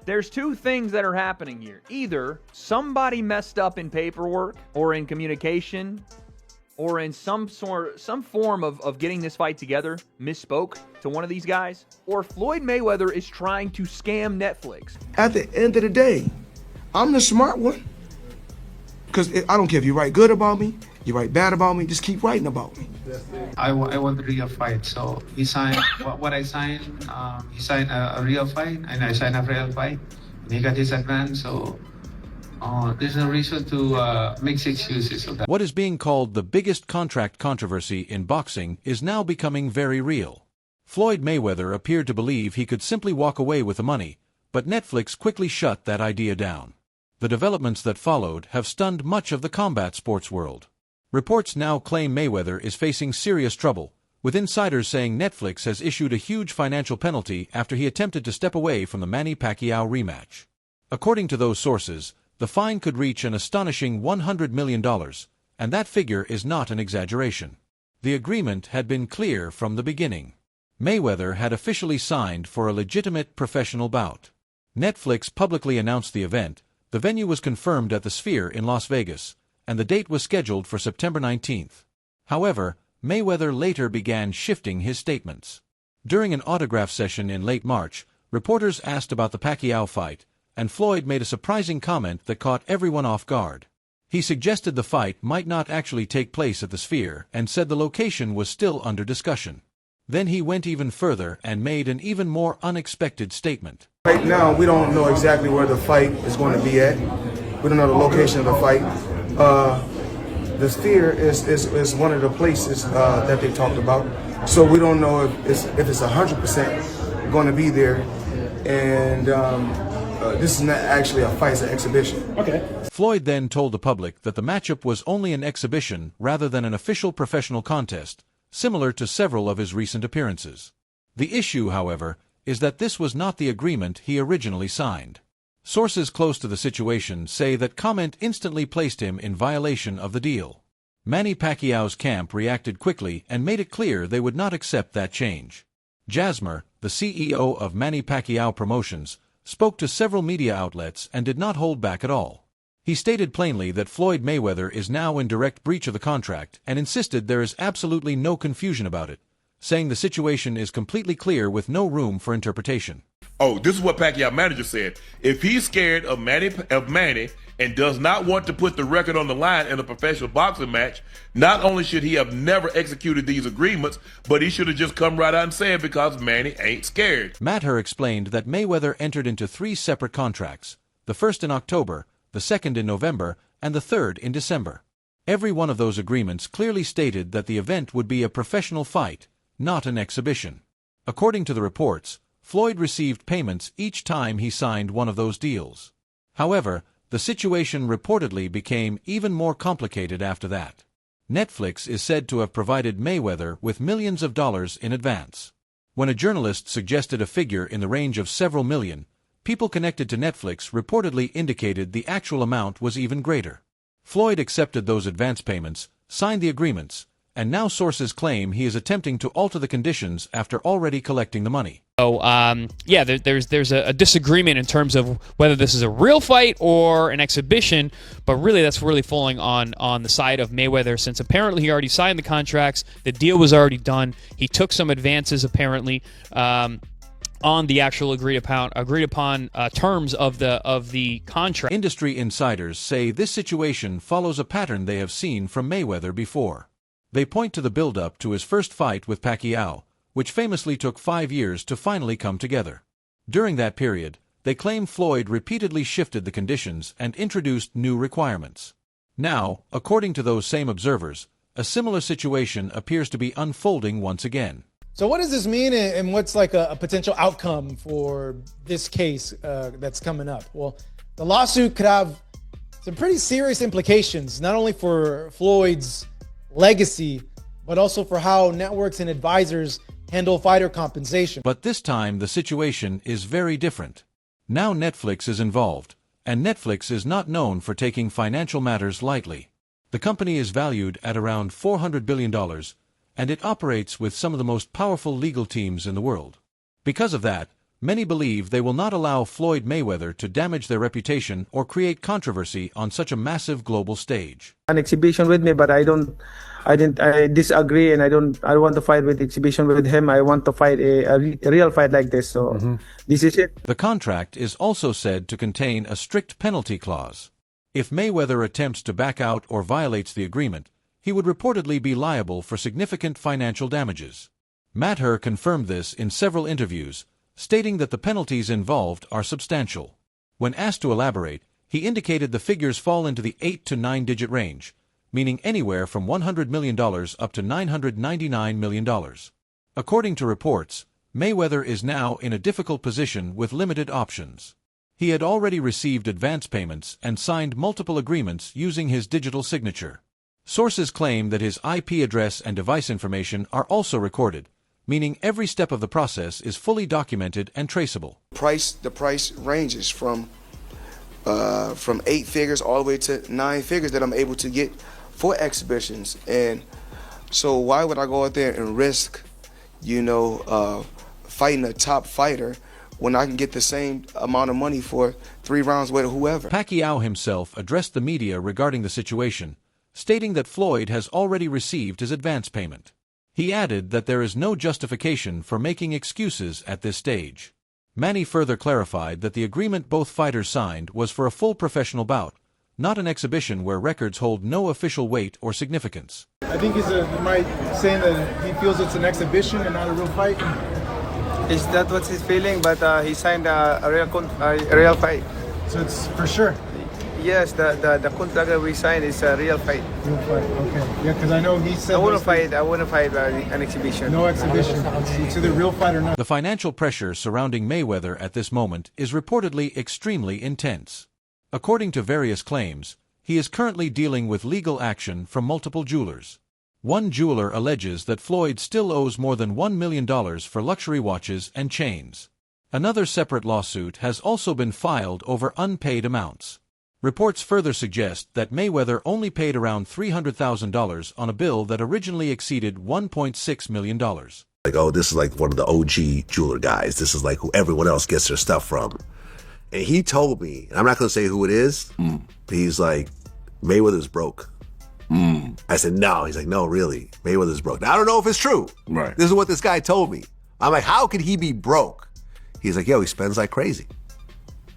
There's two things that are happening here. Either somebody messed up in paperwork or in communication or in some form of getting this fight together, misspoke to one of these guys, or Floyd Mayweather is trying to scam Netflix. At the end of the day, I'm the smart one. Because I don't care if you write good about me, you write bad about me, just keep writing about me. I want a real fight, so he signed what I signed. He signed a real fight, and I signed a real fight. And he got his advance, so there's no reason to make excuses of that. What is being called the biggest contract controversy in boxing is now becoming very real. Floyd Mayweather appeared to believe he could simply walk away with the money, but Netflix quickly shut that idea down. The developments that followed have stunned much of the combat sports world. Reports now claim Mayweather is facing serious trouble, with insiders saying Netflix has issued a huge financial penalty after he attempted to step away from the Manny Pacquiao rematch. According to those sources, the fine could reach an astonishing $100 million, and that figure is not an exaggeration. The agreement had been clear from the beginning. Mayweather had officially signed for a legitimate professional bout. Netflix publicly announced the event. The venue was confirmed at the Sphere in Las Vegas, and the date was scheduled for September 19th. However, Mayweather later began shifting his statements. During an autograph session in late March, reporters asked about the Pacquiao fight, and Floyd made a surprising comment that caught everyone off guard. He suggested the fight might not actually take place at the Sphere and said the location was still under discussion. Then he went even further and made an even more unexpected statement. Right now, we don't know exactly where the fight is going to be at. We don't know the location of the fight. The Sphere is one of the places that they talked about. So we don't know if it's 100% going to be there. And this is not actually a fight, it's an exhibition. Okay. Floyd then told the public that the matchup was only an exhibition rather than an official professional contest, similar to several of his recent appearances. The issue, however, is that this was not the agreement he originally signed. Sources close to the situation say that comment instantly placed him in violation of the deal. Manny Pacquiao's camp reacted quickly and made it clear they would not accept that change. Jasmer, the CEO of Manny Pacquiao Promotions, spoke to several media outlets and did not hold back at all. He stated plainly that Floyd Mayweather is now in direct breach of the contract and insisted there is absolutely no confusion about it, saying the situation is completely clear with no room for interpretation. Oh, this is what Pacquiao manager said. If he's scared of Manny and does not want to put the record on the line in a professional boxing match, not only should he have never executed these agreements, but he should have just come right out and said because Manny ain't scared. Matter explained that Mayweather entered into 3 separate contracts, the first in October, the second in November, and the third in December. Every one of those agreements clearly stated that the event would be a professional fight, not an exhibition. According to the reports, Floyd received payments each time he signed one of those deals. However, the situation reportedly became even more complicated after that. Netflix is said to have provided Mayweather with millions of dollars in advance. When a journalist suggested a figure in the range of several million, people connected to Netflix reportedly indicated the actual amount was even greater. Floyd accepted those advance payments, signed the agreements, and now sources claim he is attempting to alter the conditions after already collecting the money. So, yeah, there's a disagreement in terms of whether this is a real fight or an exhibition, but really that's really falling on the side of Mayweather, since apparently he already signed the contracts, the deal was already done, he took some advances apparently on the actual agreed upon terms of the contract. Industry insiders say this situation follows a pattern they have seen from Mayweather before. They point to the build-up to his first fight with Pacquiao, which famously took 5 years to finally come together. During that period, they claim Floyd repeatedly shifted the conditions and introduced new requirements. Now, according to those same observers, a similar situation appears to be unfolding once again. So what does this mean, and what's like a potential outcome for this case that's coming up? Well, the lawsuit could have some pretty serious implications, not only for Floyd's legacy, but also for how networks and advisors handle fighter compensation. But this time the situation is very different. Now Netflix is involved, and Netflix is not known for taking financial matters lightly. The company is valued at around $400 billion, and it operates with some of the most powerful legal teams in the world. Because of that, Many believe they will not allow Floyd Mayweather to damage their reputation or create controversy on such a massive global stage. An exhibition with me, but I disagree, and I don't want to fight with exhibition with him. I want to fight a real fight like this. So this is it. The contract is also said to contain a strict penalty clause. If Mayweather attempts to back out or violates the agreement, he would reportedly be liable for significant financial damages. Matter confirmed this in several interviews, stating that the penalties involved are substantial. When asked to elaborate, he indicated the figures fall into the 8 to 9-digit range, meaning anywhere from $100 million up to $999 million. According to reports, Mayweather is now in a difficult position with limited options. He had already received advance payments and signed multiple agreements using his digital signature. Sources claim that his IP address and device information are also recorded, meaning every step of the process is fully documented and traceable. The price ranges from 8 figures all the way to 9 figures that I'm able to get for exhibitions. And so why would I go out there and risk, fighting a top fighter when I can get the same amount of money for 3 rounds with whoever? Pacquiao himself addressed the media regarding the situation, stating that Floyd has already received his advance payment. He added that there is no justification for making excuses at this stage. Manny further clarified that the agreement both fighters signed was for a full professional bout, not an exhibition where records hold no official weight or significance. I think he's saying that he feels it's an exhibition and not a real fight. Is that what he's feeling? But he signed a real fight. So it's for sure. Yes, the contract that we signed is a real fight. Real fight, okay. Yeah, because I know he said... I wouldn't fight an exhibition. No exhibition. It's either real fight or not. The financial pressure surrounding Mayweather at this moment is reportedly extremely intense. According to various claims, he is currently dealing with legal action from multiple jewelers. One jeweler alleges that Floyd still owes more than $1 million for luxury watches and chains. Another separate lawsuit has also been filed over unpaid amounts. Reports further suggest that Mayweather only paid around $300,000 on a bill that originally exceeded $1.6 million. Like, oh, this is like one of the OG jeweler guys. This is like who everyone else gets their stuff from. And he told me, and I'm not going to say who it is, but he's like, Mayweather's broke. I said, no. He's like, no, really, Mayweather's broke. Now, I don't know if it's true. Right. This is what this guy told me. I'm like, how could he be broke? He's like, yo, he spends like crazy.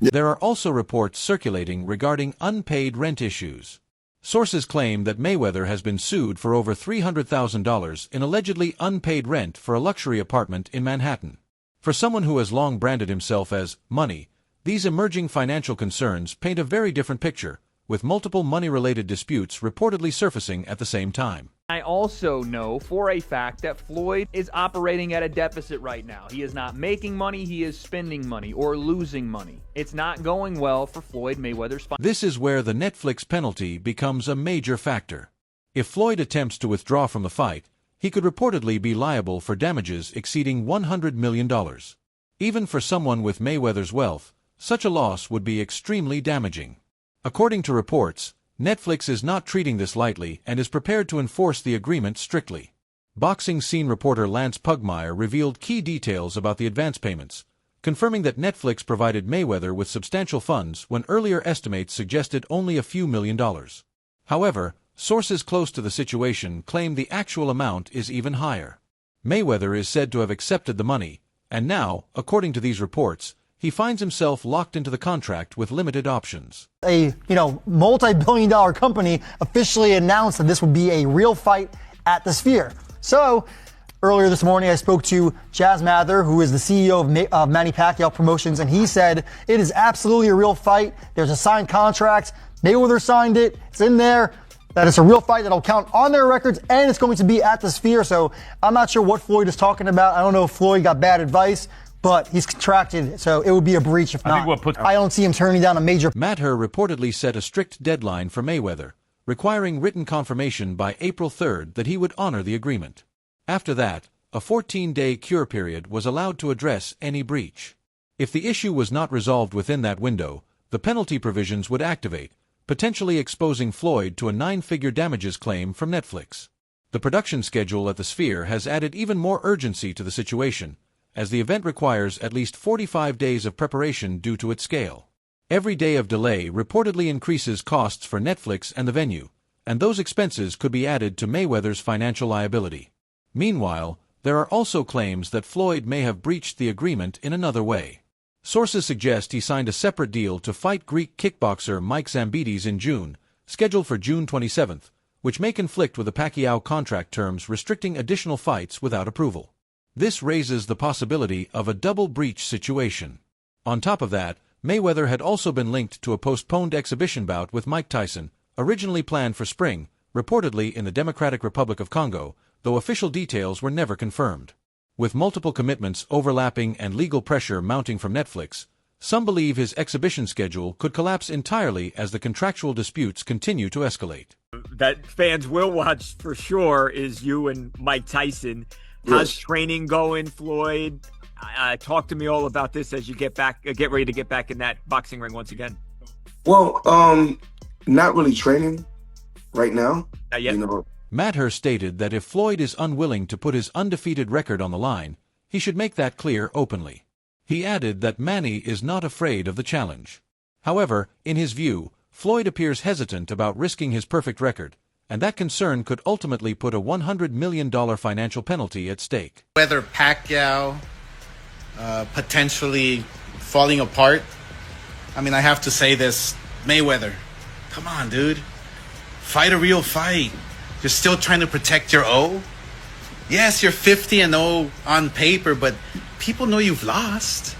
There are also reports circulating regarding unpaid rent issues. Sources claim that Mayweather has been sued for over $300,000 in allegedly unpaid rent for a luxury apartment in Manhattan. For someone who has long branded himself as money, these emerging financial concerns paint a very different picture, with multiple money-related disputes reportedly surfacing at the same time. I also know for a fact that Floyd is operating at a deficit right now. He is not making money, he is spending money or losing money. It's not going well for Floyd Mayweather's finances. This is where the Netflix penalty becomes a major factor. If Floyd attempts to withdraw from the fight, he could reportedly be liable for damages exceeding $100 million. Even for someone with Mayweather's wealth, such a loss would be extremely damaging. According to reports, Netflix is not treating this lightly and is prepared to enforce the agreement strictly. Boxing Scene reporter Lance Pugmire revealed key details about the advance payments, confirming that Netflix provided Mayweather with substantial funds when earlier estimates suggested only a few $1,000,000. However, sources close to the situation claim the actual amount is even higher. Mayweather is said to have accepted the money, and now, according to these reports, he finds himself locked into the contract with limited options. A multi-billion-dollar company officially announced that this would be a real fight at the Sphere. So earlier this morning, I spoke to Chaz Mather, who is the CEO of Manny Pacquiao Promotions, and he said it is absolutely a real fight. There's a signed contract. Mayweather signed it. It's in there. That it's a real fight that'll count on their records, and it's going to be at the Sphere. So I'm not sure what Floyd is talking about. I don't know if Floyd got bad advice, but he's contracted, so it would be a breach if not. I don't see him turning down a major... Mather reportedly set a strict deadline for Mayweather, requiring written confirmation by April 3rd that he would honor the agreement. After that, a 14-day cure period was allowed to address any breach. If the issue was not resolved within that window, the penalty provisions would activate, potentially exposing Floyd to a 9-figure damages claim from Netflix. The production schedule at the Sphere has added even more urgency to the situation, as the event requires at least 45 days of preparation due to its scale. Every day of delay reportedly increases costs for Netflix and the venue, and those expenses could be added to Mayweather's financial liability. Meanwhile, there are also claims that Floyd may have breached the agreement in another way. Sources suggest he signed a separate deal to fight Greek kickboxer Mike Zambides in June, scheduled for June 27th, which may conflict with the Pacquiao contract terms restricting additional fights without approval. This raises the possibility of a double breach situation. On top of that, Mayweather had also been linked to a postponed exhibition bout with Mike Tyson, originally planned for spring, reportedly in the Democratic Republic of Congo, though official details were never confirmed. With multiple commitments overlapping and legal pressure mounting from Netflix, some believe his exhibition schedule could collapse entirely as the contractual disputes continue to escalate. That fans will watch for sure is you and Mike Tyson. How's training going, Floyd? Talk to me all about this as you get ready to get back in that boxing ring once again. Well, not really training right now. Not yet. Madher stated that if Floyd is unwilling to put his undefeated record on the line, he should make that clear openly. He added that Manny is not afraid of the challenge. However, in his view, Floyd appears hesitant about risking his perfect record, and that concern could ultimately put a $100 million financial penalty at stake. Whether Pacquiao potentially falling apart, I mean, I have to say this, Mayweather, come on, dude. Fight a real fight. You're still trying to protect your O? Yes, you're 50-0 on paper, but people know you've lost.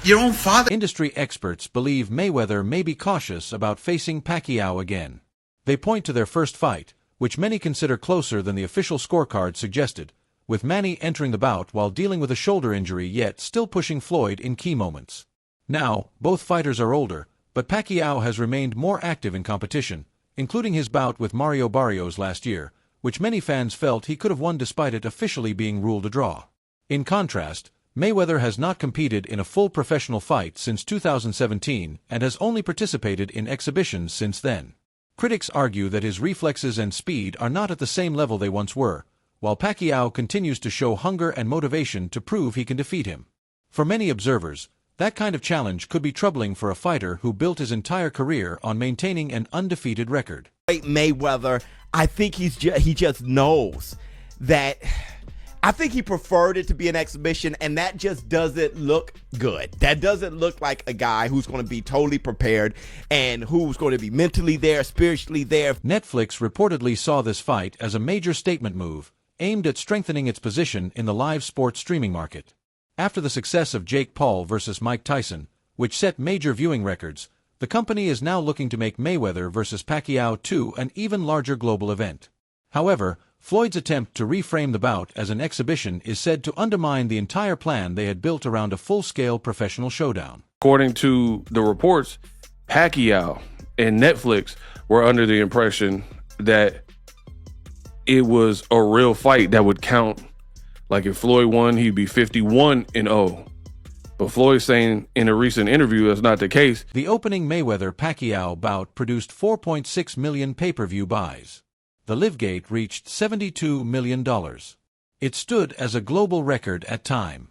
Your own father. Industry experts believe Mayweather may be cautious about facing Pacquiao again. They point to their first fight, which many consider closer than the official scorecard suggested, with Manny entering the bout while dealing with a shoulder injury yet still pushing Floyd in key moments. Now, both fighters are older, but Pacquiao has remained more active in competition, including his bout with Mario Barrios last year, which many fans felt he could have won despite it officially being ruled a draw. In contrast, Mayweather has not competed in a full professional fight since 2017 and has only participated in exhibitions since then. Critics argue that his reflexes and speed are not at the same level they once were, while Pacquiao continues to show hunger and motivation to prove he can defeat him. For many observers, that kind of challenge could be troubling for a fighter who built his entire career on maintaining an undefeated record. Mayweather, I think he just knows that. I think he preferred it to be an exhibition, and that just doesn't look good. That doesn't look like a guy who's going to be totally prepared and who's going to be mentally there, spiritually there. Netflix reportedly saw this fight as a major statement move, aimed at strengthening its position in the live sports streaming market. After the success of Jake Paul versus Mike Tyson, which set major viewing records, the company is now looking to make Mayweather versus Pacquiao 2 an even larger global event. However, Floyd's attempt to reframe the bout as an exhibition is said to undermine the entire plan they had built around a full-scale professional showdown. According to the reports, Pacquiao and Netflix were under the impression that it was a real fight that would count. Like if Floyd won, he'd be 51-0. But Floyd's saying in a recent interview that's not the case. The opening Mayweather-Pacquiao bout produced 4.6 million pay-per-view buys. The Livegate reached $72 million. It stood as a global record at time.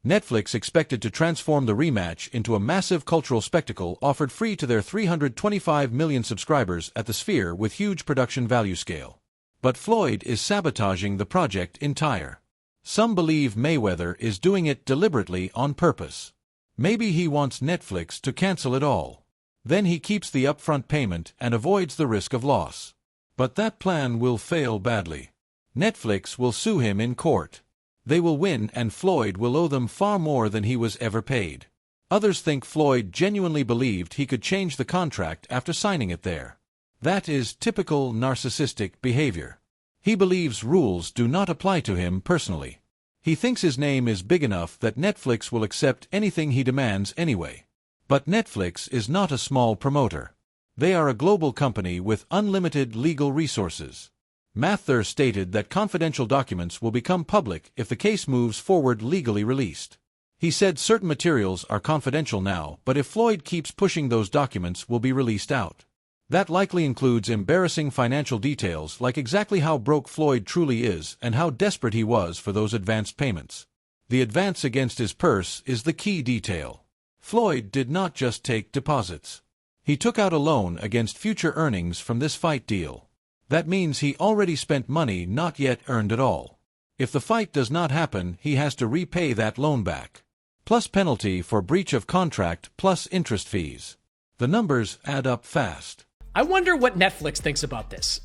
Netflix expected to transform the rematch into a massive cultural spectacle offered free to their 325 million subscribers at the Sphere with huge production value scale. But Floyd is sabotaging the project entire. Some believe Mayweather is doing it deliberately on purpose. Maybe he wants Netflix to cancel it all. Then he keeps the upfront payment and avoids the risk of loss. But that plan will fail badly. Netflix will sue him in court. They will win and Floyd will owe them far more than he was ever paid. Others think Floyd genuinely believed he could change the contract after signing it there. That is typical narcissistic behavior. He believes rules do not apply to him personally. He thinks his name is big enough that Netflix will accept anything he demands anyway. But Netflix is not a small promoter. They are a global company with unlimited legal resources. Mather stated that confidential documents will become public if the case moves forward legally released. He said certain materials are confidential now, but if Floyd keeps pushing, those documents will be released out. That likely includes embarrassing financial details like exactly how broke Floyd truly is and how desperate he was for those advanced payments. The advance against his purse is the key detail. Floyd did not just take deposits. He took out a loan against future earnings from this fight deal. That means he already spent money not yet earned at all. If the fight does not happen, he has to repay that loan back, plus penalty for breach of contract, plus interest fees. The numbers add up fast. I wonder what Netflix thinks about this.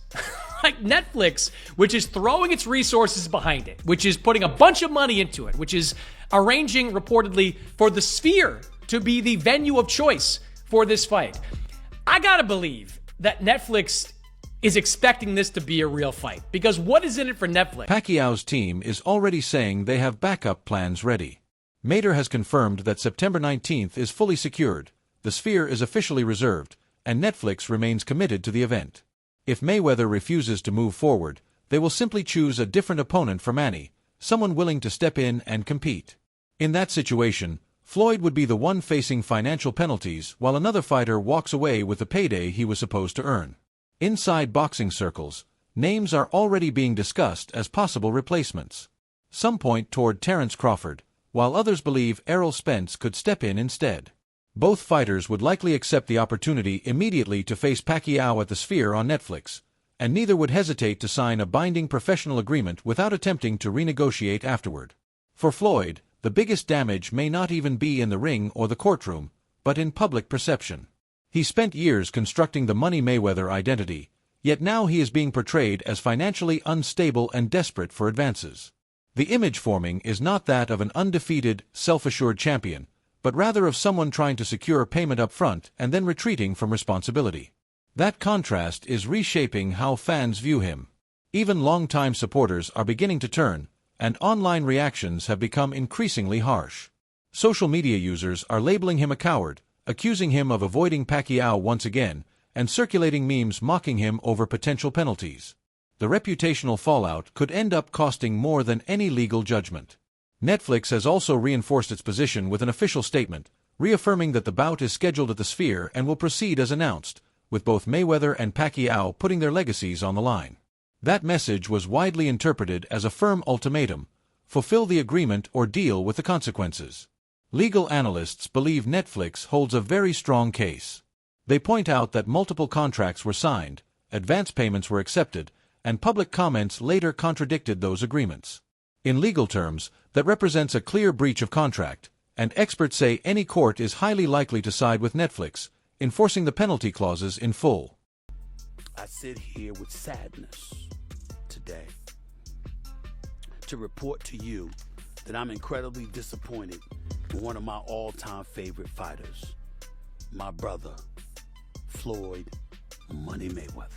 Like Netflix, which is throwing its resources behind it, which is putting a bunch of money into it, which is arranging reportedly for the Sphere to be the venue of choice for this fight. I gotta believe that Netflix is expecting this to be a real fight, because what is in it for Netflix? Pacquiao's team is already saying they have backup plans ready. Mater has confirmed that September 19th is fully secured, the Sphere is officially reserved, and Netflix remains committed to the event. If Mayweather refuses to move forward, they will simply choose a different opponent for Manny, someone willing to step in and compete. In that situation, Floyd would be the one facing financial penalties while another fighter walks away with the payday he was supposed to earn. Inside boxing circles, names are already being discussed as possible replacements. Some point toward Terence Crawford, while others believe Errol Spence could step in instead. Both fighters would likely accept the opportunity immediately to face Pacquiao at the Sphere on Netflix, and neither would hesitate to sign a binding professional agreement without attempting to renegotiate afterward. For Floyd, the biggest damage may not even be in the ring or the courtroom, but in public perception. He spent years constructing the Money Mayweather identity, yet now he is being portrayed as financially unstable and desperate for advances. The image forming is not that of an undefeated, self-assured champion, but rather of someone trying to secure payment up front and then retreating from responsibility. That contrast is reshaping how fans view him. Even longtime supporters are beginning to turn, and online reactions have become increasingly harsh. Social media users are labeling him a coward, accusing him of avoiding Pacquiao once again, and circulating memes mocking him over potential penalties. The reputational fallout could end up costing more than any legal judgment. Netflix has also reinforced its position with an official statement, reaffirming that the bout is scheduled at the Sphere and will proceed as announced, with both Mayweather and Pacquiao putting their legacies on the line. That message was widely interpreted as a firm ultimatum: fulfill the agreement or deal with the consequences. Legal analysts believe Netflix holds a very strong case. They point out that multiple contracts were signed, advance payments were accepted, and public comments later contradicted those agreements. In legal terms, that represents a clear breach of contract, and experts say any court is highly likely to side with Netflix, enforcing the penalty clauses in full. I sit here with sadness today to report to you that I'm incredibly disappointed in one of my all-time favorite fighters, my brother, Floyd Money Mayweather.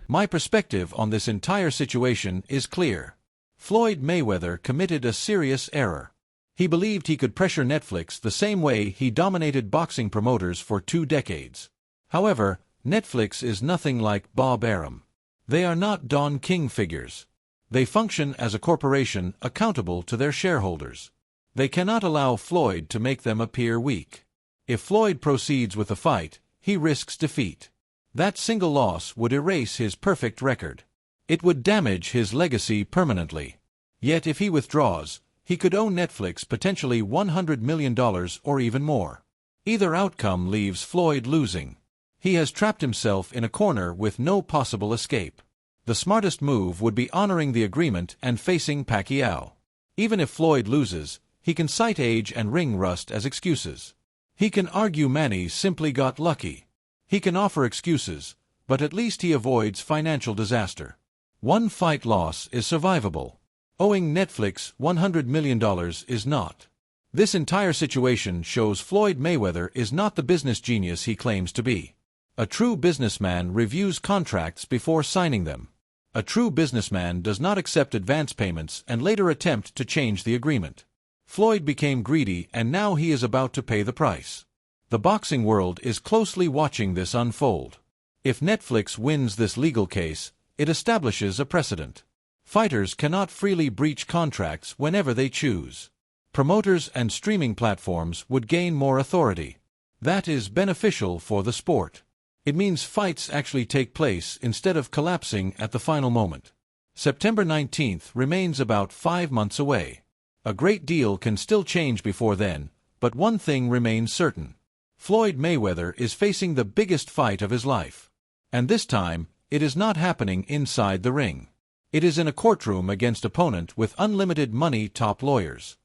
My perspective on this entire situation is clear. Floyd Mayweather committed a serious error. He believed he could pressure Netflix the same way he dominated boxing promoters for 2 decades. However, Netflix is nothing like Bob Arum. They are not Don King figures. They function as a corporation accountable to their shareholders. They cannot allow Floyd to make them appear weak. If Floyd proceeds with the fight, he risks defeat. That single loss would erase his perfect record. It would damage his legacy permanently. Yet if he withdraws, he could owe Netflix potentially $100 million or even more. Either outcome leaves Floyd losing. He has trapped himself in a corner with no possible escape. The smartest move would be honoring the agreement and facing Pacquiao. Even if Floyd loses, he can cite age and ring rust as excuses. He can argue Manny simply got lucky. He can offer excuses, but at least he avoids financial disaster. One fight loss is survivable. Owing Netflix $100 million is not. This entire situation shows Floyd Mayweather is not the business genius he claims to be. A true businessman reviews contracts before signing them. A true businessman does not accept advance payments and later attempt to change the agreement. Floyd became greedy and now he is about to pay the price. The boxing world is closely watching this unfold. If Netflix wins this legal case, it establishes a precedent. Fighters cannot freely breach contracts whenever they choose. Promoters and streaming platforms would gain more authority. That is beneficial for the sport. It means fights actually take place instead of collapsing at the final moment. September 19th remains about 5 months away. A great deal can still change before then, but one thing remains certain. Floyd Mayweather is facing the biggest fight of his life. And this time, it is not happening inside the ring. It is in a courtroom against opponent with unlimited money top lawyers.